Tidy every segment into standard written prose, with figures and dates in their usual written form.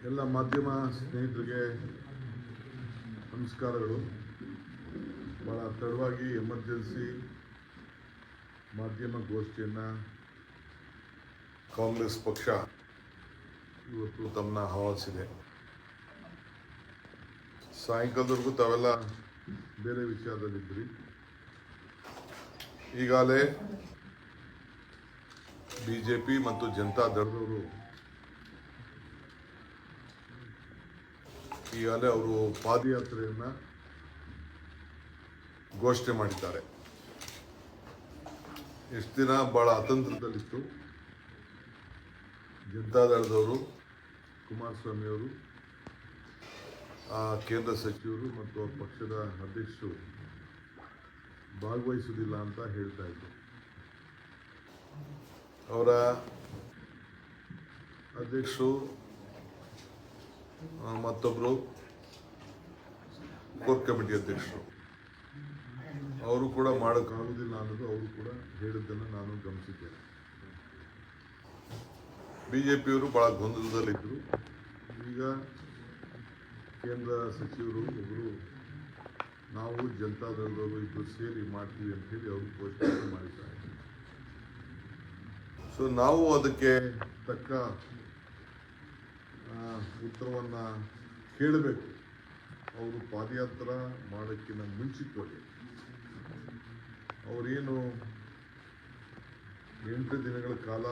ಎಲ್ಲ ಮಾಧ್ಯಮ ಸ್ನೇಹಿತರಿಗೆ ನಮಸ್ಕಾರಗಳು. ಭಾಳ ತಡವಾಗಿ ಎಮರ್ಜೆನ್ಸಿ ಮಾಧ್ಯಮ ಗೋಷ್ಠಿಯನ್ನು ಕಾಂಗ್ರೆಸ್ ಪಕ್ಷ ಇವತ್ತು ತಮ್ಮನ್ನ ಆಹ್ವಾನಿಸಿದೆ. ಸಾಯಂಕಾಲದವರೆಗೂ ತಾವೆಲ್ಲ ಬೇರೆ ವಿಚಾರದಲ್ಲಿದ್ರಿ. ಈಗಾಗಲೇ BJP ಮತ್ತು ಜನತಾ ದಳದವರು ಈಗಾಗಲೇ ಅವರು ಪಾದಯಾತ್ರೆಯನ್ನು ಘೋಷಣೆ ಮಾಡಿದ್ದಾರೆ. ಎಷ್ಟು ದಿನ ಭಾಳ ಅತಂತ್ರದಲ್ಲಿತ್ತು. ಜನತಾದಳದವರು, ಕುಮಾರಸ್ವಾಮಿಯವರು, ಕೇಂದ್ರ ಸಚಿವರು ಮತ್ತು ಅವ್ರ ಪಕ್ಷದ ಅಧ್ಯಕ್ಷರು ಭಾಗವಹಿಸುವುದಿಲ್ಲ ಅಂತ ಹೇಳ್ತಾ ಇದ್ರು. ಅವರ ಅಧ್ಯಕ್ಷರು ಮತ್ತೊಬ್ಬರು ಕೋರ್ ಕಮಿಟಿ ಅಧ್ಯಕ್ಷರು ಅವರು ಕೂಡ ಮಾಡೋಕ್ಕಾಗೋದಿಲ್ಲ ಅನ್ನೋದು ಅವರು ಕೂಡ ಹೇಳಿದ್ದನ್ನು ನಾನು ಗಮನಿಸಿದ್ದೇನೆ. BJPಯವರು ಭಾಳ ಗೊಂದಲದಲ್ಲಿದ್ದರು. ಈಗ ಕೇಂದ್ರ ಸಚಿವರು ಒಬ್ಬರು ನಾವು ಜನತಾದಳದವರು ಇಬ್ಬರು ಸೇರಿ ಮಾಡ್ತೀವಿ ಅಂತೇಳಿ ಅವರು ಘೋಷಣೆ ಮಾಡಿದ್ದಾರೆ. ಸೊ ನಾವು ಅದಕ್ಕೆ ತಕ್ಕ ಉತ್ತರವನ್ನು ಕೇಳಬೇಕು. ಅವರು ಪಾದಯಾತ್ರೆ ಮಾಡೋಕ್ಕಿಂತ ಮುಂಚಿತವಾಗಿ ಅವರೇನು 8 ದಿನಗಳ ಕಾಲ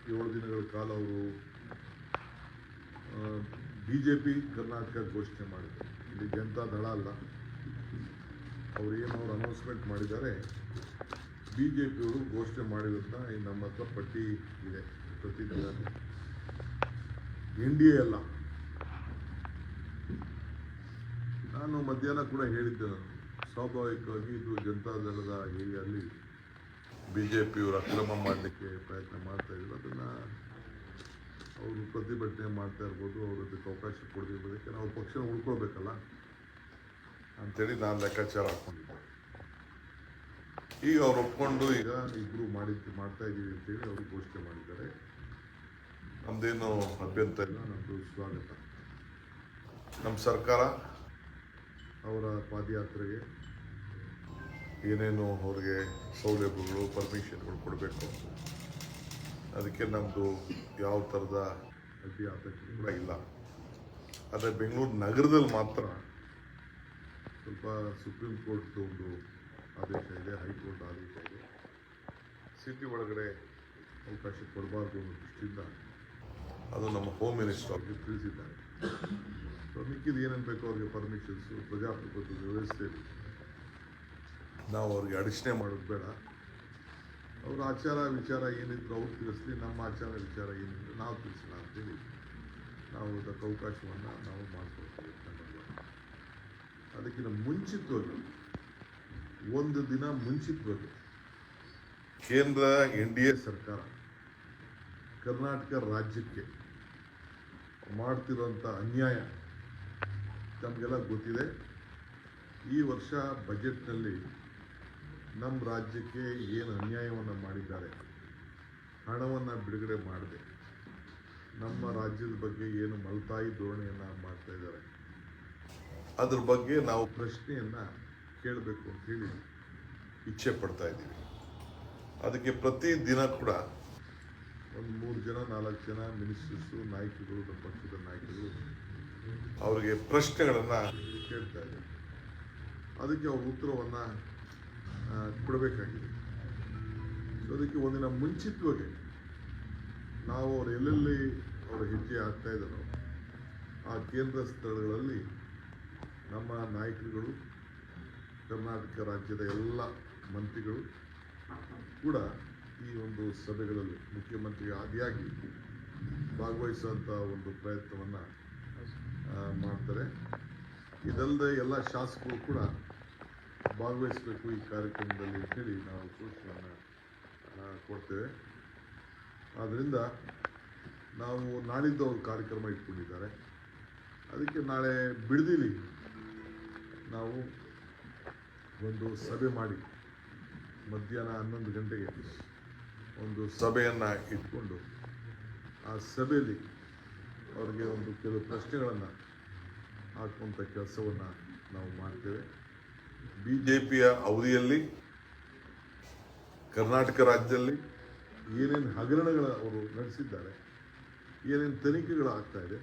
7 ದಿನಗಳ ಕಾಲ ಅವರು BJP ಕರ್ನಾಟಕ ಘೋಷಣೆ ಮಾಡಿದರು. ಇಲ್ಲಿ ಜನತಾ ದಳ ಅಲ್ಲ. ಅವರೇನು ಅನೌನ್ಸ್ಮೆಂಟ್ ಮಾಡಿದ್ದಾರೆ, BJPಯವರು ಘೋಷಣೆ ಮಾಡಿರೋದನ್ನ ನಮ್ಮ ಹತ್ರ ಪಟ್ಟಿ ಇದೆ. ಪ್ರತಿದಿನ NDA ಅಲ್ಲ. ನಾನು ಮಧ್ಯಾಹ್ನ ಕೂಡ ಹೇಳಿದ್ದೆ, ಸ್ವಾಭಾವಿಕವಾಗಿ ಇದು ಜನತಾದಳದ ಏರಿಯಲ್ಲಿ BJPಯವರು ಅಕ್ರಮ ಮಾಡಲಿಕ್ಕೆ ಪ್ರಯತ್ನ ಮಾಡ್ತಾ ಇದ್ರು. ಅದನ್ನು ಅವರು ಪ್ರತಿಭಟನೆ ಮಾಡ್ತಾ ಇರ್ಬೋದು, ಅವರು ಅದಕ್ಕೆ ಅವಕಾಶ ಕೊಡದಿರ್ಬೋದಕ್ಕೆ ನಾವು ಪಕ್ಷ ಉಳ್ಕೊಳ್ಬೇಕಲ್ಲ ಅಂಥೇಳಿ ನಾನು ಲೆಕ್ಕಾಚಾರ ಹಾಕ್ಕೊಂಡಿದ್ದೆ. ಈಗ ಅವ್ರು ಒಪ್ಕೊಂಡು ಈಗ ಇಬ್ಬರು ಮಾಡ್ತಾ ಇದ್ದೀವಿ ಅಂತೇಳಿ ಅವರು ಘೋಷಣೆ ಮಾಡಿದ್ದಾರೆ. ನಮ್ಮದೇನು ಅಭ್ಯಂತರ ಇಲ್ಲ, ನಮ್ಮದು ಸ್ವಾಗತ. ನಮ್ಮ ಸರ್ಕಾರ ಅವರ ಪಾದಯಾತ್ರೆಗೆ ಏನೇನು ಅವ್ರಿಗೆ ಸೌಲಭ್ಯಗಳು ಪರ್ಮಿಷನ್ಗಳು ಕೊಡಬೇಕು, ಅದಕ್ಕೆ ನಮ್ಮದು ಯಾವ ಥರದ ಅಡ್ಡಿ ಆತಂಕ ಕೂಡ ಇಲ್ಲ. ಆದರೆ ಬೆಂಗಳೂರು ನಗರದಲ್ಲಿ ಮಾತ್ರ ಸ್ವಲ್ಪ ಸುಪ್ರೀಂ ಕೋರ್ಟ್ದು ಒಂದು ಆದೇಶ ಇದೆ, ಹೈಕೋರ್ಟ್ ಆದೇಶ ಇದೆ. ಸಿಟಿ ಒಳಗಡೆ ಅವಕಾಶ ಕೊಡಬಾರ್ದು ಅನ್ನೋ ದೃಷ್ಟಿಯಿಂದ ಅದು ನಮ್ಮ ಹೋಮ್ ಮಿನಿಸ್ಟರ್ ಅವ್ರಿಗೆ ತಿಳಿಸಿದ್ದಾರೆ. ಸೊ ಮಿಕ್ಕಿದ್ದು ಏನೇನು ಬೇಕೋ ಅವ್ರಿಗೆ ಪರ್ಮಿಷನ್ಸು, ಪ್ರಜಾಪ್ರಭುತ್ವದ ವ್ಯವಸ್ಥೆ ನಾವು ಅವ್ರಿಗೆ ಅಡಚಣೆ ಮಾಡೋದು ಬೇಡ. ಅವ್ರ ಆಚಾರ ವಿಚಾರ ಏನಿದ್ರು ಅವ್ರು ತಿಳಿಸ್ಲಿ, ನಮ್ಮ ಆಚಾರ ವಿಚಾರ ಏನಿದ್ರು ನಾವು ತಿಳಿಸೋಣ ಅಂತೇಳಿ ನಾವು ಅದಕ್ಕೆ ಅವಕಾಶವನ್ನು ನಾವು ಮಾಡಿಕೊಡ್ತೀವಿ. ಅದಕ್ಕಿಂತ ಮುಂಚಿತವಾಗಿ ಒಂದು ದಿನ ಮುಂಚಿತವಾಗಿ ಕೇಂದ್ರ NDA ಸರ್ಕಾರ ಕರ್ನಾಟಕ ರಾಜ್ಯಕ್ಕೆ ಮಾಡ್ತಿರೋಂಥ ಅನ್ಯಾಯ ತಮಗೆಲ್ಲ ಗೊತ್ತಿದೆ. ಈ ವರ್ಷ ಬಜೆಟ್ನಲ್ಲಿ ನಮ್ಮ ರಾಜ್ಯಕ್ಕೆ ಏನು ಅನ್ಯಾಯವನ್ನು ಮಾಡಿದ್ದಾರೆ, ಹಣವನ್ನು ಬಿಡುಗಡೆ ಮಾಡದೆ ನಮ್ಮ ರಾಜ್ಯದ ಬಗ್ಗೆ ಏನು ಮಲತಾಯಿ ಧೋರಣೆಯನ್ನು ಮಾಡ್ತಾ ಇದ್ದಾರೆ, ಅದ್ರ ಬಗ್ಗೆ ನಾವು ಪ್ರಶ್ನೆಯನ್ನು ಕೇಳಬೇಕು ಅಂಥೇಳಿ ಇಚ್ಛೆ ಪಡ್ತಾ ಇದ್ದೀವಿ. ಅದಕ್ಕೆ ಪ್ರತಿ ದಿನ ಕೂಡ ಒಂದು 3 ಜನ 4 ಜನ ಮಿನಿಸ್ಟರ್ಸು, ನಾಯಕರುಗಳು, ನಮ್ಮ ಪಕ್ಷದ ನಾಯಕರು ಅವರಿಗೆ ಪ್ರಶ್ನೆಗಳನ್ನು ಕೇಳ್ತಾ ಇದ್ದಾರೆ. ಅದಕ್ಕೆ ಅವ್ರ ಉತ್ತರವನ್ನು ಕೊಡಬೇಕಾಗಿದೆ. ಸೊ ಅದಕ್ಕೆ ಒಂದಿನ ಮುಂಚಿತವಾಗಿ ನಾವು ಅವ್ರು ಎಲ್ಲೆಲ್ಲಿ ಅವರು ಹೆಜ್ಜೆ ಆಗ್ತಾ ಇದ್ದಾರೋ ಆ ಕೇಂದ್ರ ಸ್ಥಳಗಳಲ್ಲಿ ನಮ್ಮ ನಾಯಕರುಗಳು, ಕರ್ನಾಟಕ ರಾಜ್ಯದ ಎಲ್ಲ ಮಂತ್ರಿಗಳು ಕೂಡ ಈ ಒಂದು ಸಭೆಗಳಲ್ಲಿ ಮುಖ್ಯಮಂತ್ರಿ ಆದಿಯಾಗಿ ಭಾಗವಹಿಸುವಂಥ ಒಂದು ಪ್ರಯತ್ನವನ್ನು ಮಾಡ್ತಾರೆ. ಇದಲ್ಲದೆ ಎಲ್ಲ ಶಾಸಕರು ಕೂಡ ಭಾಗವಹಿಸಬೇಕು ಈ ಕಾರ್ಯಕ್ರಮದಲ್ಲಿ ಅಂತೇಳಿ ನಾವು ಸೂಚನೆಯನ್ನು ಕೊಡ್ತೇವೆ. ಆದ್ದರಿಂದ ನಾವು ನಾಳಿದ್ದು ಅವ್ರ ಕಾರ್ಯಕ್ರಮ ಇಟ್ಕೊಂಡಿದ್ದಾರೆ. ಅದಕ್ಕೆ ನಾಳೆ ಬಿಡದಿಲಿ ನಾವು ಒಂದು ಸಭೆ ಮಾಡಿ ಮಧ್ಯಾಹ್ನ 11 ಗಂಟೆಗೆ ಒಂದು ಸಭೆಯನ್ನು ಇಟ್ಕೊಂಡು ಆ ಸಭೆಯಲ್ಲಿ ಅವ್ರಿಗೆ ಒಂದು ಕೆಲವು ಪ್ರಶ್ನೆಗಳನ್ನು ಹಾಕುವಂಥ ಕೆಲಸವನ್ನು ನಾವು ಮಾಡ್ತೇವೆ. ಬಿ ಜೆ ಪಿಯ ಅವಧಿಯಲ್ಲಿ ಕರ್ನಾಟಕ ರಾಜ್ಯದಲ್ಲಿ ಏನೇನು ಹಗರಣಗಳ ಅವರು ನಡೆಸಿದ್ದಾರೆ, ಏನೇನು ತನಿಖೆಗಳು ಆಗ್ತಾ ಇದೆ,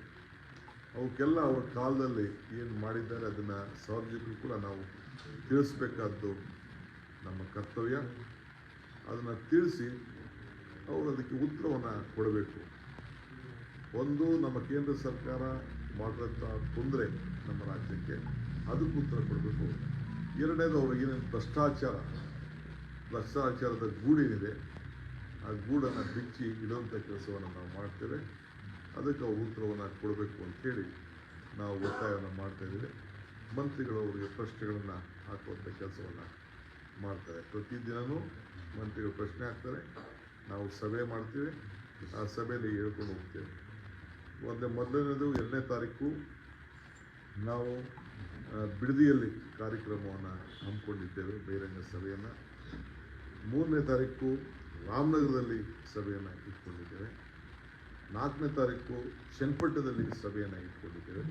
ಅವಕ್ಕೆಲ್ಲ ಅವ್ರ ಕಾಲದಲ್ಲಿ ಏನು ಮಾಡಿದ್ದಾರೆ ಅದನ್ನು ಸಾರ್ವಜನಿಕರು ಕೂಡ ನಾವು ತಿಳಿಸ್ಬೇಕಾದ್ದು ನಮ್ಮ ಕರ್ತವ್ಯ. ಅದನ್ನು ತಿಳಿಸಿ ಅವರು ಅದಕ್ಕೆ ಉತ್ತರವನ್ನು ಕೊಡಬೇಕು. ಒಂದು, ನಮ್ಮ ಕೇಂದ್ರ ಸರ್ಕಾರ ಮಾಡಿದಂಥ ತೊಂದರೆ ನಮ್ಮ ರಾಜ್ಯಕ್ಕೆ, ಅದಕ್ಕೆ ಉತ್ತರ ಕೊಡಬೇಕು. ಎರಡನೇದು, ಅವ್ರಿಗೆ ಏನೇನು ಭ್ರಷ್ಟಾಚಾರದ ಗೂಡೇನಿದೆ ಆ ಗೂಡನ್ನು ಬಿಚ್ಚಿ ಇಡುವಂಥ ಕೆಲಸವನ್ನು ನಾವು ಮಾಡ್ತೇವೆ. ಅದಕ್ಕೆ ಅವ್ರು ಉತ್ತರವನ್ನು ಕೊಡಬೇಕು ಅಂಥೇಳಿ ನಾವು ಒತ್ತಾಯವನ್ನು ಮಾಡ್ತಾಯಿದ್ದೀವಿ. ಮಂತ್ರಿಗಳು ಅವರಿಗೆ ಪ್ರಶ್ನೆಗಳನ್ನು ಹಾಕುವಂಥ ಕೆಲಸವನ್ನು ಮಾಡ್ತಾರೆ. ಪ್ರತಿದಿನವೂ ಮಂತ್ರಿಗಳು ಪ್ರಶ್ನೆ ಹಾಕ್ತಾರೆ, ನಾವು ಸಭೆ ಮಾಡ್ತೀವಿ, ಆ ಸಭೆಯಲ್ಲಿ ಹೇಳ್ಕೊಂಡು ಹೋಗ್ತೇವೆ. ಮೊದಲನೇದು 2ನೇ ತಾರೀಕು ನಾವು ಬಿಡದಿಯಲ್ಲಿ ಕಾರ್ಯಕ್ರಮವನ್ನು ಹಮ್ಮಿಕೊಂಡಿದ್ದೇವೆ, ಬಹಿರಂಗ ಸಭೆಯನ್ನು. 3ನೇ ತಾರೀಕು ರಾಮನಗರದಲ್ಲಿ ಸಭೆಯನ್ನು ಇಟ್ಕೊಂಡಿದ್ದೇವೆ. 4ನೇ ತಾರೀಕು ಚನ್ನಪಟ್ಟಣದಲ್ಲಿ ಸಭೆಯನ್ನು ಇಟ್ಕೊಂಡಿದ್ದೇವೆ.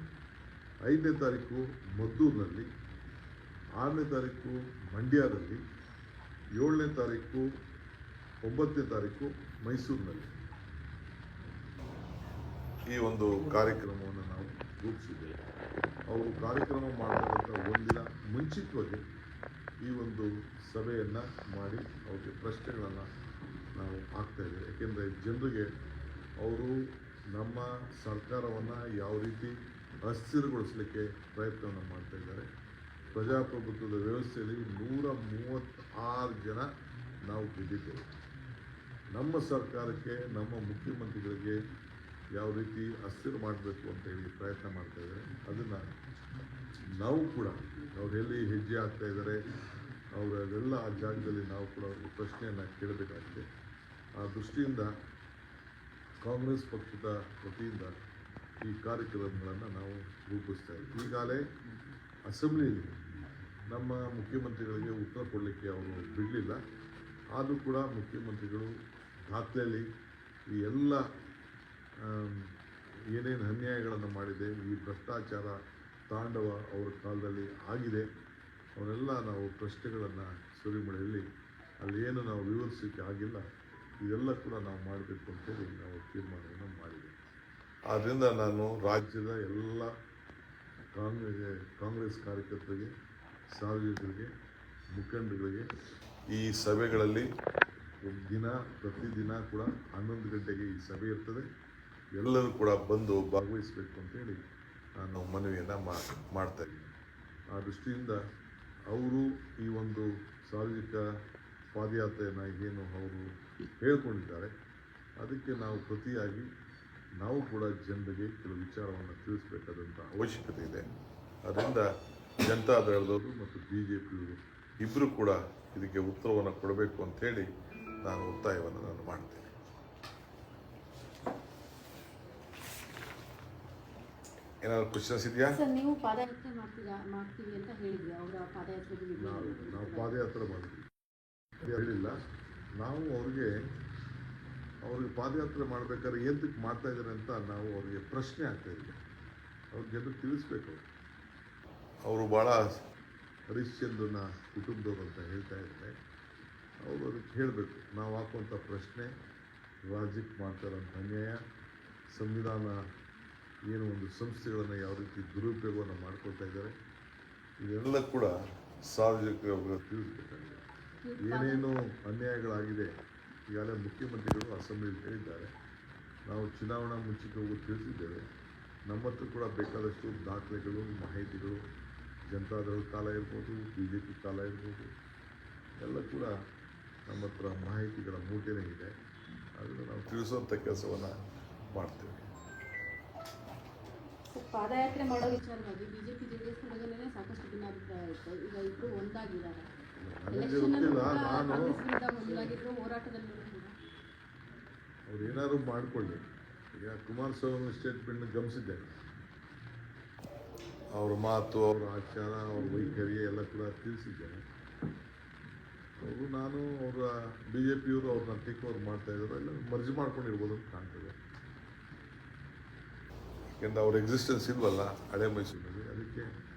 5ನೇ ತಾರೀಕು ಮದ್ದೂರಿನಲ್ಲಿ, 6ನೇ ತಾರೀಕು ಮಂಡ್ಯದಲ್ಲಿ, 7ನೇ ತಾರೀಕು 9ನೇ ತಾರೀಕು ಮೈಸೂರಿನಲ್ಲಿ ಈ ಒಂದು ಕಾರ್ಯಕ್ರಮವನ್ನು ನಾವು ರೂಪಿಸಿದ್ದೇವೆ. ಅವರು ಕಾರ್ಯಕ್ರಮ ಮಾಡತಕ್ಕಂಥ ಒಂದಿನ ಮುಂಚಿತವಾಗಿ ಈ ಒಂದು ಸಭೆಯನ್ನು ಮಾಡಿ ಅವ್ರಿಗೆ ಪ್ರಶ್ನೆಗಳನ್ನು ನಾವು ಹಾಕ್ತಾಯಿದ್ದೇವೆ. ಏಕೆಂದರೆ ಜನರಿಗೆ ಅವರು ನಮ್ಮ ಸರ್ಕಾರವನ್ನು ಯಾವ ರೀತಿ ಅಸ್ಥಿರಗೊಳಿಸಲಿಕ್ಕೆ ಪ್ರಯತ್ನವನ್ನು ಮಾಡ್ತಾಯಿದ್ದಾರೆ. ಪ್ರಜಾಪ್ರಭುತ್ವದ ವ್ಯವಸ್ಥೆಯಲ್ಲಿ 136 ಜನ ನಾವು ಗೆದ್ದಿದ್ದೇವೆ. ನಮ್ಮ ಸರ್ಕಾರಕ್ಕೆ, ನಮ್ಮ ಮುಖ್ಯಮಂತ್ರಿಗಳಿಗೆ ಯಾವ ರೀತಿ ಅಸ್ಥಿರ ಮಾಡಬೇಕು ಅಂತೇಳಿ ಪ್ರಯತ್ನ ಮಾಡ್ತಾಯಿದ್ದಾರೆ. ಅದನ್ನು ನಾವು ಕೂಡ ಅವ್ರು ಎಲ್ಲಿ ಹೆಜ್ಜೆ ಆಗ್ತಾ ಇದ್ದಾರೆ ಅವರೆಲ್ಲ ಆ ಜಾಗದಲ್ಲಿ ನಾವು ಕೂಡ ಅವ್ರಿಗೆ ಪ್ರಶ್ನೆಯನ್ನು ಕೇಳಬೇಕಾಗಿದೆ. ಆ ದೃಷ್ಟಿಯಿಂದ ಕಾಂಗ್ರೆಸ್ ಪಕ್ಷದ ವತಿಯಿಂದ ಈ ಕಾರ್ಯಕ್ರಮಗಳನ್ನು ನಾವು ರೂಪಿಸ್ತಾ ಇದ್ದೀವಿ. ಈಗಾಗಲೇ ಅಸೆಂಬ್ಲಿಯಲ್ಲಿ ನಮ್ಮ ಮುಖ್ಯಮಂತ್ರಿಗಳಿಗೆ ಉತ್ತರ ಕೊಡಲಿಕ್ಕೆ ಅವರು ಬಿಡಲಿಲ್ಲ. ಆದರೂ ಕೂಡ ಮುಖ್ಯಮಂತ್ರಿಗಳು ದಾಖಲೆಯಲ್ಲಿ ಈ ಎಲ್ಲ ಏನೇನು ಅನ್ಯಾಯಗಳನ್ನು ಮಾಡಿದೆ, ಈ ಭ್ರಷ್ಟಾಚಾರ ತಾಂಡವ ಅವರ ಕಾಲದಲ್ಲಿ ಆಗಿದೆ, ಅವರೆಲ್ಲ ನಾವು ಪ್ರಶ್ನೆಗಳನ್ನು ಸುರಿಮಳೆಯಲ್ಲಿ ಅಲ್ಲಿ ಏನು ನಾವು ವಿವರಿಸಲಿಕ್ಕೆ ಆಗಿಲ್ಲ, ಇದೆಲ್ಲ ಕೂಡ ನಾವು ಮಾಡಬೇಕು ಅಂತೇಳಿ ನಾವು ತೀರ್ಮಾನವನ್ನು ಮಾಡಿದ್ದೇವೆ. ಆದ್ದರಿಂದ ನಾನು ರಾಜ್ಯದ ಎಲ್ಲ ಕಾಂಗ್ರೆಸ್ ಕಾರ್ಯಕರ್ತರಿಗೆ, ಸಾರ್ವಜನಿಕರಿಗೆ, ಮುಖಂಡರುಗಳಿಗೆ ಈ ಸಭೆಗಳಲ್ಲಿ ಪ್ರತಿದಿನ ಕೂಡ 11 ಗಂಟೆಗೆ ಈ ಸಭೆ ಇರ್ತದೆ, ಎಲ್ಲರೂ ಕೂಡ ಬಂದು ಭಾಗವಹಿಸಬೇಕು ಅಂತೇಳಿ ನಾನು ಮನವಿಯನ್ನು ಮಾಡ್ತಾಯಿದ್ದೀನಿ. ಆ ದೃಷ್ಟಿಯಿಂದ ಅವರು ಈ ಒಂದು ಸಾರ್ವಜನಿಕ ಪಾದಯಾತ್ರೆಯನ್ನು ಏನು ಅವರು ಹೇಳ್ಕೊಂಡಿದ್ದಾರೆ ಅದಕ್ಕೆ ನಾವು ಪ್ರತಿಯಾಗಿ ನಾವು ಕೂಡ ಜನರಿಗೆ ಕೆಲವು ವಿಚಾರವನ್ನು ತಿಳಿಸಬೇಕಾದಂಥ ಅವಶ್ಯಕತೆ ಇದೆ. ಅದರಿಂದ ಜನತಾದಳದವರು ಮತ್ತು BJPಯವರು ಇಬ್ಬರು ಕೂಡ ಇದಕ್ಕೆ ಉತ್ತರವನ್ನು ಕೊಡಬೇಕು ಅಂಥೇಳಿ ನಾನು ಒತ್ತಾಯವನ್ನು ಮಾಡ್ತೇನೆ. ಏನಾದ್ರು ಕ್ವಶನ್ಸ್ ಇದೆಯಾ? ಸರ್, ನೀವು ಪಾದಯಾತ್ರೆ ಮಾಡ್ತೀವಿ ಅಂತ ಹೇಳಿದ್ವಿ. ಅವರ ಪಾದಯಾತ್ರೆಗೆ ನಾವು ಪಾದಯಾತ್ರೆ ಮಾಡಿದ್ವಿ ಹೇಳಿಲ್ಲ. ನಾವು ಅವ್ರಿಗೆ ಪಾದಯಾತ್ರೆ ಮಾಡಬೇಕಾದ್ರೆ ಏನಕ್ಕೆ ಮಾಡ್ತಾ ಇದ್ದಾರೆ ಅಂತ ನಾವು ಅವ್ರಿಗೆ ಪ್ರಶ್ನೆ ಆಗ್ತಾ ಇದ್ದೀವಿ. ಅವ್ರ ಜನರಿಗೆ ತಿಳಿಸ್ಬೇಕು. ಅವರು ಭಾಳ ಹರಿಶ್ಚಂದ್ರನ ಕುಟುಂಬದವರು ಅಂತ ಹೇಳ್ತಾ ಇದ್ದಾರೆ. ಅವರು ಅದಕ್ಕೆ ಹೇಳಬೇಕು. ನಾವು ಹಾಕುವಂಥ ಪ್ರಶ್ನೆ ರಾಜ್ಯಕ್ಕೆ ಮಾಡ್ತಾರಂಥ ಅನ್ಯಾಯ, ಸಂವಿಧಾನ ಏನು ಒಂದು ಸಂಸ್ಥೆಗಳನ್ನು ಯಾವ ರೀತಿ ದುರುಪಯೋಗವನ್ನು ಮಾಡ್ಕೊಳ್ತಾ ಇದ್ದಾರೆ, ಇದೆಲ್ಲ ಕೂಡ ಸಾರ್ವಜನಿಕರು ತಿಳಿಸ್ಬೇಕಾಗಿದೆ. ಏನೇನು ಅನ್ಯಾಯಗಳಾಗಿದೆ ಈಗಾಗಲೇ ಮುಖ್ಯಮಂತ್ರಿಗಳು ಅಸೆಂಬ್ಲಿಯಲ್ಲಿ ಹೇಳಿದ್ದಾರೆ. ನಾವು ಚುನಾವಣಾ ಮುಂಚಿತವಾಗಿ ತಿಳಿಸಿದ್ದೇವೆ. ನಮ್ಮ ಹತ್ರ ಕೂಡ ಬೇಕಾದಷ್ಟು ದಾಖಲೆಗಳು, ಮಾಹಿತಿಗಳು, ಜನತಾದಳ ಕಾಲ ಇರ್ಬೋದು, BJP ಕಾಲ ಇರ್ಬೋದು, ಎಲ್ಲ ಕೂಡ ನಮ್ಮ ಹತ್ರ ಮಾಹಿತಿಗಳ ಮೂಟೆನೇ ಇದೆ. ಅದನ್ನು ನಾವು ತಿಳಿಸುವಂಥ ಕೆಲಸವನ್ನು ಮಾಡ್ತೇವೆ. ಪಾದಯಾತ್ರೆ ಮಾಡೋ ವಿಚಾರವಾಗಿ BJP JDS ನಡುವೆ ಸಾಕಷ್ಟು ಭಿನ್ನಾಭಿಪ್ರಾಯ ಇತ್ತು. ಈಗ ಇಬ್ಬರು ಒಂದಾಗಿದ್ದಾರೆ. ಹೋರಾಟದಲ್ಲಿ ಅವ್ರು ಏನಾದ್ರು ಮಾಡಿಕೊಳ್ಳಿ. ಈಗ ಕುಮಾರಸ್ವಾಮಿ ಸ್ಟೇಟ್ಮೆಂಟ್ ಗಮನಿಸಿದ್ದೇನೆ. ಅವ್ರ ಮಾತು, ಅವ್ರ ಆಚಾರ, ಅವ್ರ ವೈಖರಿ ಎಲ್ಲ ಕೂಡ ತಿಳಿಸಿದ್ದೇನೆ. ನಾನು ಅವರ BJPಯವರು ಅವ್ರನ್ನ ಟೇಕ್ ಓವರ್ ಮಾಡ್ತಾ ಇದ್ದಾರೆ, ಎಲ್ಲ ಮರ್ಜಿ ಮಾಡ್ಕೊಂಡಿರ್ಬೋದು ಅಂತ ಕಾಣ್ತದೆ. ಯಾಕೆಂದ್ರೆ ಅವ್ರ ಎಕ್ಸಿಸ್ಟೆನ್ಸ್ ಇಲ್ವಲ್ಲ ಹಳೆ ಮೈಸೂರಿನಲ್ಲಿ. ಅದಕ್ಕೆ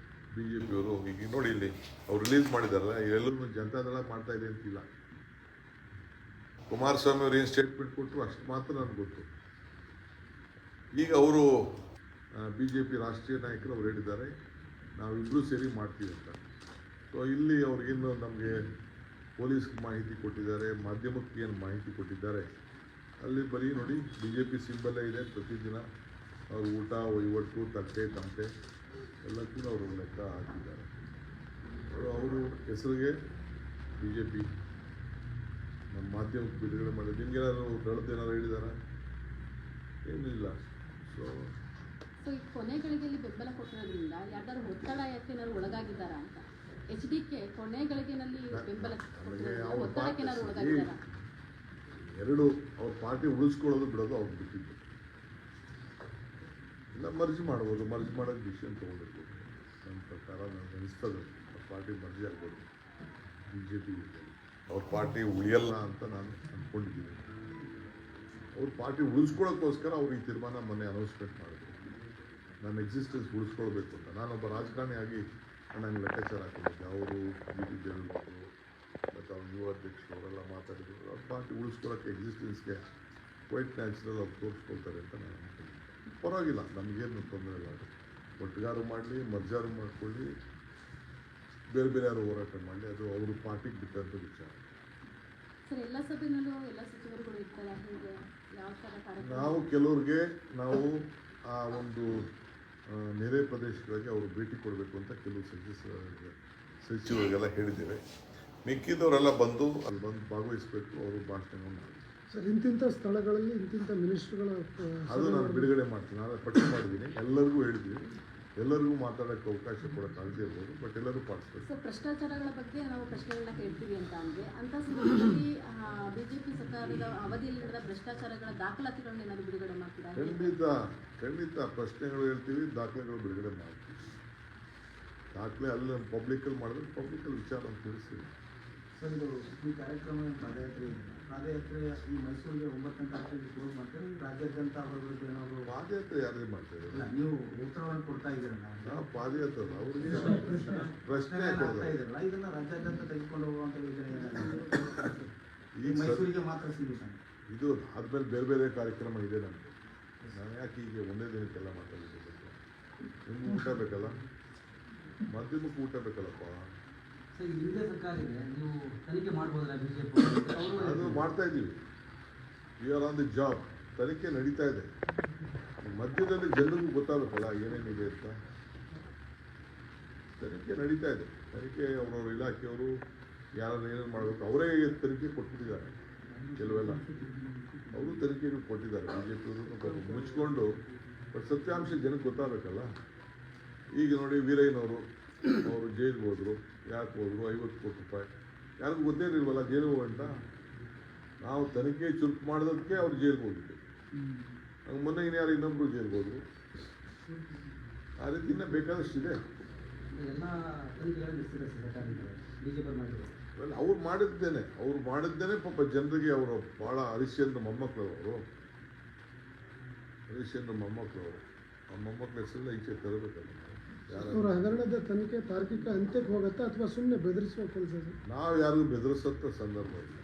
ಬಿ ಜೆ ಪಿಯವರು ಈಗ ನೋಡಿ ಇಲ್ಲಿ ಅವ್ರು ರಿಲೀಸ್ ಮಾಡಿದಾರಲ್ಲ, ಎಲ್ಲರೂ ಜನತಾದಳ ಮಾಡ್ತಾ ಇದೆ ಅಂತಿಲ್ಲ. ಕುಮಾರಸ್ವಾಮಿ ಅವ್ರು ಏನು ಸ್ಟೇಟ್ಮೆಂಟ್ ಕೊಟ್ಟರು ಅಷ್ಟು ಮಾತ್ರ ನನಗೆ ಗೊತ್ತು. ಈಗ ಅವರು ಬಿ ಜೆ ಪಿ ರಾಷ್ಟ್ರೀಯ ನಾಯಕರು ಅವ್ರು ಹೇಳಿದ್ದಾರೆ ನಾವಿಬ್ಬರೂ ಸೇರಿ ಮಾಡ್ತೀವಿ ಅಂತ. ಸೊ ಇಲ್ಲಿ ಅವ್ರಿಗೇನು ನಮಗೆ ಪೊಲೀಸ್ಗೆ ಮಾಹಿತಿ ಕೊಟ್ಟಿದ್ದಾರೆ, ಮಾಧ್ಯಮಕ್ಕೆ ಏನು ಮಾಹಿತಿ ಕೊಟ್ಟಿದ್ದಾರೆ, ಅಲ್ಲಿ ಬರೀ ನೋಡಿ ಬಿ ಜೆ ಪಿ ಸಿಂಬಲ್ಲೇ ಇದೆ. ಪ್ರತಿದಿನ ಅವ್ರು ಊಟ ವಹಿವಾಟು ತಟ್ಟೆ ತಮಟೆ ಎಲ್ಲಕ್ಕೂ ಅವರು ಲೆಕ್ಕ ಹಾಕಿದ್ದಾರೆ. ಅವರು ಹೆಸರಿಗೆ ಬಿ ಜೆ ಪಿ ನಮ್ಮ ಮಾಧ್ಯಮಕ್ಕೆ ಬಿಡುಗಡೆ ಮಾಡಿದ್ರು. ನಿಮ್ಗೇನಾದ್ರು ದಳದ್ದೇನಾದ್ರು ಹೇಳಿದಾರ? ಏನಿಲ್ಲ. ಸೊ ಈ ಕೊನೆ ಗಳಿಗೆಯಲ್ಲಿ ಬೆಂಬಲ ಕೊಟ್ಟಿರೋದ್ರಿಂದ ಯಾರ್ದಾರು ಒತ್ತಡ ಯಾಕೆನಾದ್ರು ಒಳಗಾಗಿದ್ದಾರಾ ಅಂತ? HDK ಕೊನೆ ಗಳಿಗೆನಲ್ಲಿ ಬೆಂಬಲ ಒತ್ತಡಕ್ಕೆ ಏನಾದ್ರು ಒಳಗಾಗಿದ್ದಾರಾ? ಎರಡು ಅವ್ರ ಪಾರ್ಟಿ ಉಳಿಸ್ಕೊಳ್ಳೋದು ಬಿಡೋದು ಅವ್ರು ಬಿಟ್ಟಿದ್ದು. ಇಲ್ಲ ಮರ್ಜಿ ಮಾಡ್ಬೋದು, ಮರ್ಜಿ ಮಾಡೋಕ್ಕೆ ಡಿಸಿಷನ್ ತೊಗೊಂಡಿರ್ಬೋದು. ನನ್ನ ಪ್ರಕಾರ ನನಗೆ ಅನಿಸ್ತದೆ ಅವ್ರ ಪಾರ್ಟಿ ಮರ್ಜಿ ಆಗ್ಬೋದು ಬಿ ಜೆ ಪಿ. ಅವ್ರ ಪಾರ್ಟಿ ಉಳಿಯಲ್ಲ ಅಂತ ನಾನು ಅಂದ್ಕೊಂಡಿದ್ದೀನಿ. ಅವ್ರ ಪಾರ್ಟಿ ಉಳಿಸ್ಕೊಳ್ಳೋಕ್ಕೋಸ್ಕರ ಅವ್ರು ಈ ತೀರ್ಮಾನ ಮೊನ್ನೆ ಅನೌನ್ಸ್ಮೆಂಟ್ ಮಾಡಿದ್ರು. ನನ್ನ ಎಕ್ಸಿಸ್ಟೆನ್ಸ್ ಉಳಿಸ್ಕೊಳ್ಬೇಕು ಅಂತ. ನಾನೊಬ್ಬ ರಾಜಕಾರಣಿಯಾಗಿ ನನಗೆ ಲೆಕ್ಕಾಚಾರ ಹಾಕೊಂಡಿದ್ದೆ. ಅವರು ಬಿ ಪಿ ಜಯಲಲಿತಾರು ಮತ್ತು ಅವ್ರ ಯುವ ಅಧ್ಯಕ್ಷರು ಅವರೆಲ್ಲ ಮಾತಾಡಿದ್ರು. ಅವ್ರ ಪಾರ್ಟಿ ಉಳಿಸ್ಕೊಳ್ಳೋಕ್ಕೆ ಎಕ್ಸಿಸ್ಟೆನ್ಸ್ಗೆ ಕ್ವೈಟ್ ನ್ಯಾಚುರಲ್ ಅವ್ರು ತೋರಿಸ್ಕೊಳ್ತಾರೆ ಅಂತ ನಾನು ಅಂದ್ಕೊಂಡಿದ್ದೆ. ಪರವಾಗಿಲ್ಲ, ನಮಗೇನು ತೊಂದರೆ ಇಲ್ಲ. ಅದು ಒಟ್ಟಿಗಾರು ಮಾಡಲಿ, ಮರ್ಜಾರು ಮಾಡ್ಕೊಳ್ಳಿ, ಬೇರೆ ಬೇರೆ ಯಾರು ಹೋರಾಟ ಮಾಡಲಿ, ಅದು ಅವರು ಪಾರ್ಟಿಗೆ ಬಿಟ್ಟಂಥ ವಿಚಾರ. ಸರ್, ಎಲ್ಲ ಸಭೆನಲ್ಲೂ ಎಲ್ಲ ಸಚಿವರುಗಳು ಇರ್ತಾರೆ, ಹೀಗೆ ಯಾವ ಥರ ಕಾರ್ಯಕ್ರಮ? ನಾವು ಕೆಲವ್ರಿಗೆ ನಾವು ಆ ಒಂದು ನೆರೆ ಪ್ರದೇಶಗಳಿಗೆ ಅವರು ಭೇಟಿ ಕೊಡಬೇಕು ಅಂತ ಕೆಲವು ಸಚಿವರಿಗೆಲ್ಲ ಹೇಳಿದ್ದೇವೆ. ಮಿಕ್ಕಿದವರೆಲ್ಲ ಬಂದು ಅಲ್ಲಿ ಬಂದು ಭಾಗವಹಿಸಬೇಕು, ಅವರು ಭಾಷಣವನ್ನು ಮಾಡಿ. ಸರ್, ಇಂತಿಂಥ ಸ್ಥಳಗಳಲ್ಲಿ ಇಂತಿಂಥ ಮಿನಿಸ್ಟ್ರುಗಳ ಅದು ನಾನು ಬಿಡುಗಡೆ ಮಾಡ್ತೀನಿ. ನಾನು ಪಟ್ಟಿ ಮಾಡಿದ್ದೀನಿ, ಎಲ್ಲರಿಗೂ ಹೇಳಿದ್ದೀನಿ. ಎಲ್ಲರಿಗೂ ಮಾತಾಡೋಕ್ಕೆ ಅವಕಾಶ ಕೊಡೋಕ್ಕಾಗದೇ ಇರ್ಬೋದು, ಬಟ್ ಎಲ್ಲರೂ ಪಾಲಿಸ್ಬೇಕು. ಸೊ ಭ್ರಷ್ಟಾಚಾರಗಳ ಬಗ್ಗೆ ನಾವು ಪ್ರಶ್ನೆಗಳನ್ನ ಕೇಳ್ತೀವಿ ಅಂತ ಅಂದರೆ ಅಂಥ ಸಂದರ್ಭದಲ್ಲಿ BJP ಸರ್ಕಾರದ ಅವಧಿಯಲ್ಲಿ ನಡೆದ ಭ್ರಷ್ಟಾಚಾರಗಳ ದಾಖಲಾತಿಗಳನ್ನ ಏನಾದರೂ ಬಿಡುಗಡೆ ಮಾಡ್ತೀರಾ? ಖಂಡಿತ ಪ್ರಶ್ನೆಗಳು ಹೇಳ್ತೀವಿ, ದಾಖಲೆಗಳು ಬಿಡುಗಡೆ ಮಾಡ್ತೀವಿ. ದಾಖಲೆ ಅಲ್ಲಿ ನಮ್ಮ ಪಬ್ಲಿಕಲ್ಲಿ ಮಾಡಿದ್ರೆ ಪಬ್ಲಿಕಲ್ಲಿ ವಿಚಾರ ಅಂತ ತಿಳಿಸ್ತೀವಿ. ಸರ್, ಇದು ಈ ಕಾರ್ಯಕ್ರಮ ಪಾದಯಾತ್ರೆ ಈ ಮೈಸೂರಿಗೆ 9ನೇ ತಾರೀಕಿಗೆ ಕ್ಲೋಸ್ ಮಾಡ್ತಾರೆ. ರಾಜ್ಯಾದ್ಯಂತ ಅವರಿಗೆ ಏನಾದರೂ ಪಾದಯಾತ್ರೆ ಯಾರೇ ಮಾಡ್ತಾರೆ? ಇಲ್ಲ, ನೀವು ಉತ್ತರವನ್ನು ಕೊಡ್ತಾ ಇದ್ದೀರಲ್ಲ, ನಾವು ಪಾದಯಾತ್ರೆ ಅಲ್ಲ, ಅವ್ರಿಗೆ ಪ್ರಶ್ನೆ ಆಗ್ತಾ ಇದ್ದೀರಲ್ಲ, ಇದನ್ನ ರಾಜ್ಯಾದ್ಯಂತ ತೆಗೆದುಕೊಂಡು ಹೋಗುವಂಥ ಯೋಜನೆ ಏನಾಗಿದೆ? ಈಗ ಮೈಸೂರಿಗೆ ಮಾತ್ರ ಸೀಮಿತ. ಇದು ಆದ್ಮೇಲೆ ಬೇರೆ ಬೇರೆ ಕಾರ್ಯಕ್ರಮ ಇದೆ ನಮಗೆ. ನಾನು ಯಾಕೆ ಈಗ ಒಂದೇ ದಿನಕ್ಕೆಲ್ಲ ಮಾತಾಡಬೇಕು? ನಿಮ್ಗೆ ಊಟ ಬೇಕಲ್ಲ, ಮಾಧ್ಯಮಕ್ಕೆ ಊಟ ಬೇಕಲ್ಲಪ್ಪ. ಸರ್, ಹಿಂದೆ ಸರ್ಕಾರ ಇದೆ, ನೀವು ತನಿಖೆ ಮಾಡ್ಬೋದಲ್ಲ BJP? ಅದು ಮಾಡ್ತಾ ಇದ್ದೀವಿ. We are on the job. ತನಿಖೆ ನಡೀತಾ ಇದೆ. ಮಧ್ಯದಲ್ಲಿ ಜನರಿಗೂ ಗೊತ್ತಾಗಬೇಕಲ್ಲ ಏನೇನಿದೆ ಅಂತ. ತನಿಖೆ ನಡೀತಾ ಇದೆ. ತನಿಖೆ ಅವರವ್ರ ಇಲಾಖೆಯವರು ಯಾರು ಏನೇನು ಮಾಡಬೇಕು ಅವರೇ ತನಿಖೆ ಕೊಟ್ಬಿಟ್ಟಿದ್ದಾರೆ. ಕೆಲವೆಲ್ಲ ಅವರು ತನಿಖೆಗಳು ಕೊಟ್ಟಿದ್ದಾರೆ. BJP ಮುಚ್ಕೊಂಡು, ಬಟ್ ಸತ್ಯಾಂಶ ಜನಕ್ಕೆ ಗೊತ್ತಾಗಬೇಕಲ್ಲ. ಈಗ ನೋಡಿ, ವೀರಯ್ಯನವರು ಅವರು ಜೈಲಿಗೆ ಹೋದರು. ಯಾಕೆ ಹೋದರು? 50 ಕೋಟಿ ರೂಪಾಯಿ. ಯಾರಿಗೂ ಗೊತ್ತೇ ಇರಲಿಲ್ವಲ್ಲ ಜೈಲಿಗೆ ಹೋಗಂಟ. ನಾವು ತನಿಖೆ ಚುರುಕು ಮಾಡೋದಕ್ಕೆ ಅವ್ರು ಜೈಲಿಗೆ ಹೋಗಿದ್ದು. ಹಂಗೆ ಮೊನ್ನೆ ಇನ್ಯಾರು ಇನ್ನೊಬ್ರು ಜೈಲಿಗೆ ಹೋದರು. ಆ ರೀತಿ ಇನ್ನೂ ಬೇಕಾದಷ್ಟಿದೆ. ಎಲ್ಲ ತನಿಖೆಗಳನ್ನು BJP ಮಾಡಿದ್ರು. ಅವ್ರು ಮಾಡಿದ್ದೇನೆ ಪಾಪ ಜನರಿಗೆ. ಅವರು ಭಾಳ ಹರಿಶ್ಚಂದ್ರ ಮೊಮ್ಮಕ್ಕಳು. ಆ ಮೊಮ್ಮಕ್ಕಳ ಹೆಸರನ್ನ ಈಚೆ ತರಬೇಕಲ್ಲ. ಅವರ ಹಗರಣದ ತನಿಖೆ ತಾರ್ಕಿಕ ಅಂತ್ಯಕ್ಕೆ ಹೋಗುತ್ತಾ ಅಥವಾ ಸುಮ್ಮನೆ ಬೆದರಿಸುವ ಕೆಲಸ? ನಾವು ಯಾರಿಗೂ ಬೆದರಿಸೋಂಥ ಸಂದರ್ಭ ಇಲ್ಲ.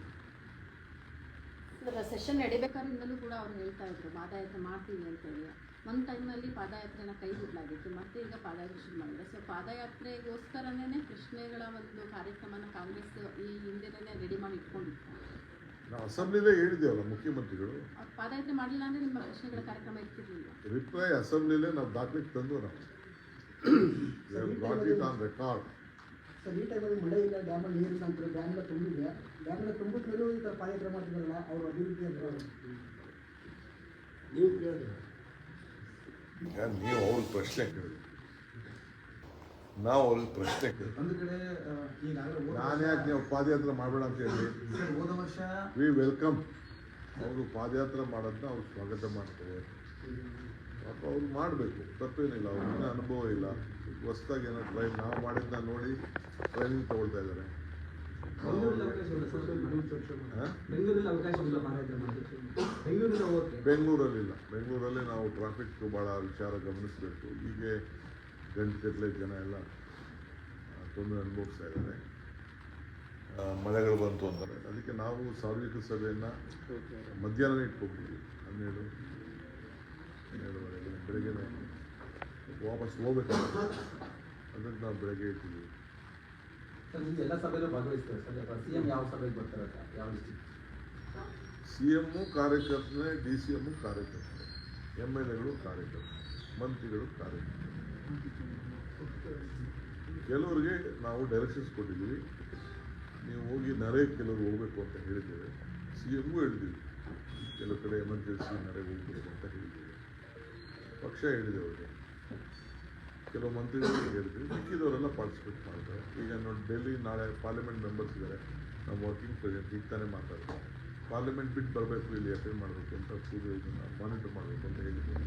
ಸೆಷನ್ ನಡಿಬೇಕಾದ್ರಿಂದಲೂ ಕೂಡ ಅವ್ರು ಹೇಳ್ತಾ ಇದ್ರು ಪಾದಯಾತ್ರೆ ಮಾಡ್ತೀವಿ ಅಂತೇಳಿ. ಒಂದು ಟೈಮ್ನಲ್ಲಿ ಪಾದಯಾತ್ರೆನ ಕೈ ಬಿಡಲಾಗಿತ್ತು, ಮತ್ತೆ ಈಗ ಪಾದಯಾತ್ರೆ ಶುರು ಮಾಡಿದ್ರೆ. ಸೊ ಪಾದಯಾತ್ರೆಗೋಸ್ಕರನೇ ಪ್ರಶ್ನೆಗಳ ಒಂದು ಕಾರ್ಯಕ್ರಮನ ಕಾಂಗ್ರೆಸ್ ಈ ಹಿಂದೆನೇ ರೆಡಿ ಮಾಡಿ ಇಟ್ಕೊಂಡಿತ್ತು. ನಾವು ಅಸೆಂಬ್ಲಿಲೇ ಹೇಳಿದ್ದೇವಲ್ಲ ಮುಖ್ಯಮಂತ್ರಿಗಳು, ಪಾದಯಾತ್ರೆ ಮಾಡಲಿಲ್ಲ ಅಂದರೆ ನಿಮ್ಮ ಪ್ರಶ್ನೆಗಳ ಕಾರ್ಯಕ್ರಮ ಇರ್ತಿರ್ಲಿಲ್ಲ. ರಿಪ್ಲೈ ಅಸೆಂಬ್ಲಿಲೇ ನಾವು ದಾಖಲೆಗೆ ತಂದು ನಾವು got it on record. Sir, ಈ ಟೈಮಲ್ಲಿ ಮಳೆ ಇಲ್ಲ, ಡ್ಯಾಮಲ್ಲಿ ನೀರಿಲ್ಲ ಅಂತಾರೆ, ಡ್ಯಾಮೆಲ್ಲ ತುಂಬಿದೆ. ಡ್ಯಾಮೆಲ್ಲ ತುಂಬಿದ ಮೇಲೂ ಈ ಥರ ಪಾದಯಾತ್ರೆ ಮಾಡ್ತಿದ್ದಾರಲ್ಲ, ಅವರು ಅಭಿವೃದ್ಧಿ ಅಂತ ನೀವು ಕೇಳಿದ್ರೆ ನೀವು ಅವ್ರಿಗೆ ಪ್ರಶ್ನೆ ಕೇಳಿ, ನಾವು ಅವ್ರಿಗೆ ಪ್ರಶ್ನೆ ಕೇಳಿ. ಒಂದು ಕಡೆ ಈಗಾಗಲೇ ನಾನು ಯಾಕೆ ನೀವು ಪಾದಯಾತ್ರೆ ಮಾಡಬೇಡ ಅಂತ ಹೇಳಿ? ಹೋದ ವರ್ಷ ವಿ ವೆಲ್ಕಮ್. ಅವರು ಪಾದಯಾತ್ರೆ ಮಾಡೋದನ್ನ ಅವ್ರು ಸ್ವಾಗತ ಮಾಡ್ತಾರೆ. ಪಾಪ ಅವ್ರು ಮಾಡಬೇಕು, ತಪ್ಪೇನಿಲ್ಲ. ಅವ್ರಿಗಿನ್ನ ಅನುಭವ ಇಲ್ಲ. ಹೊಸ್ದಾಗಿ ಏನೋ ನಾವು ಮಾಡಿದ್ದನ್ನ ನೋಡಿ ಟ್ರೈನಿಂಗ್ ತೊಗೊಳ್ತಾ ಇದ್ದಾರೆ. ಬೆಂಗಳೂರಲ್ಲಿ ಅವಕಾಶವಿಲ್ಲ ಪಾದಯಾತ್ರೆ ಮಾಡಲಿಕ್ಕೆ. ಬೆಂಗಳೂರಲ್ಲಿ ಓಕೆ. ಬೆಂಗಳೂರಲ್ಲಿ ನಾವು ಟ್ರಾಫಿಕ್ ಭಾಳ ವಿಚಾರ ಗಮನಿಸಬೇಕು. ಹೀಗೆ ಗಂಟೆಗಟ್ಟಲೆ ಜನ ಎಲ್ಲ ತೊಂದರೆ ಅನುಭವಿಸ್ತಾ ಇದ್ದಾರೆ. ಮಳೆಗಳು ಬಂತು ಅಂತಾರೆ. ಅದಕ್ಕೆ ನಾವು ಸಾರ್ವಜನಿಕ ಸಭೆಯನ್ನು ಮಧ್ಯಾಹ್ನ ಇಟ್ಕೊಬಿಟ್ಟಿದ್ವಿ. 12:30 ಬೆಳಗ್ಗೆ ವಾಪಸ್ ಹೋಗ್ಬೇಕಾಗುತ್ತೆ. ಅದಕ್ಕೆ ನಾವು ಬೆಳಗ್ಗೆ ಇಟ್ಟಿದ್ದೀವಿ. ಸರ್, ನೀವು ಎಲ್ಲ ಸಭೆಯಲ್ಲೂ ಭಾಗವಹಿಸ್ತಾರೆ ಸರ್. ಸಿ ಎಂ ಯಾವ ಸಭೆಗೆ ಬರ್ತಾರೆ ಅಂತ ಯಾವ ಡಿಸ್ಟ್ರಿಕ್ಟ್? CM ಕಾರ್ಯಕರ್ತರೇ, DCM ಕಾರ್ಯಕರ್ತರು, MLAಗಳು ಕಾರ್ಯಕರ್ತರು, ಮಂತ್ರಿಗಳು ಕಾರ್ಯಕರ್ತರು. ಕೆಲವರಿಗೆ ನಾವು ಡೈರೆಕ್ಷನ್ಸ್ ಕೊಟ್ಟಿದ್ದೀವಿ. ನೀವು ಹೋಗಿ ಕೆಲವರು ಹೋಗಬೇಕು ಅಂತ ಹೇಳಿದ್ದೇವೆ. CMಗೂ ಹೇಳಿದ್ದೀವಿ, ಕೆಲವು ಕಡೆ ಎಮರ್ಜೆನ್ಸಿ ನರೇಗೆ ಹೋಗಬೇಕು ಅಂತ ಹೇಳಿದ್ದೀವಿ. ಪಕ್ಷ ಹೇಳಿದೆ ಅವರಿಗೆ, ಕೆಲವು ಮಂತ್ರಿಗಳಿಗೆ ಹೇಳಿದ್ವಿ. ಮಿಕ್ಕಿದವರೆಲ್ಲ ಪಾರ್ಟಿಸಿಪೇಟ್ ಮಾಡ್ತಾರೆ. ಈಗ ನೋಡಿ, ಡೆಲ್ಲಿ ನಾಳೆ ಪಾರ್ಲಿಮೆಂಟ್ ಮೆಂಬರ್ಸ್ ಇದ್ದಾರೆ. ನಮ್ಮ ವರ್ಕಿಂಗ್ ಪ್ರೆಸಿಡೆಂಟ್ ಈಗ ತಾನೇ ಮಾತಾಡ್ತಾರೆ. ಪಾರ್ಲಿಮೆಂಟ್ ಬಿಟ್ಟು ಬರಬೇಕು, ಇಲ್ಲಿ ಅಟೆಂಡ್ ಮಾಡಬೇಕು ಅಂತ ಕೂದು ಇದನ್ನು ಮಾನಿಟರ್ ಮಾಡಬೇಕು ಅಂತ ಹೇಳಿದ್ದೀವಿ.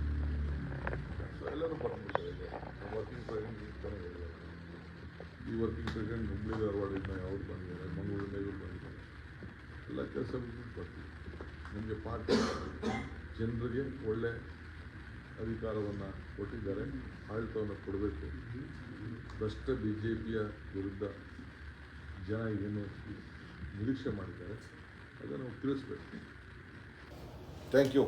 ಸೊ ಎಲ್ಲರೂ ಬರ್ತಿದ್ದಾರೆ. ಈಗ ನಮ್ಮ ವರ್ಕಿಂಗ್ ಪ್ರೆಸಿಡೆಂಟ್ ಈಗ ತಾನೇ ಹೇಳಿದ್ದಾರೆ. ಈ ವರ್ಕಿಂಗ್ ಪ್ರೆಸಿಡೆಂಟ್ ಹುಬ್ಳಿ ಧಾರವಾಡಿಂದ ಯಾವ್ದು ಬಂದಿದ್ದಾರೆ, ಮಂಗಳೂರಿಂದ ಇವರು ಬಂದಿದ್ದಾರೆ. ಎಲ್ಲ ಕೆಲಸ ಬಿಟ್ಬಿಟ್ಟು ಬರ್ತೀವಿ. ನಮಗೆ ಪಾರ್ಟಿ ಜನರಿಗೆ ಒಳ್ಳೆ ಅಧಿಕಾರವನ್ನು ಕೊಟ್ಟಿದ್ದಾರೆ. ಆಡಳಿತವನ್ನು ಕೊಡಬೇಕು. ಭ್ರಷ್ಟ BJPಯ ವಿರುದ್ಧ ಜನ ಏನು ನಿರೀಕ್ಷೆ ಮಾಡಿದ್ದಾರೆ ಅದನ್ನು ತಿಳಿಸ್ಬೇಕು. Thank you.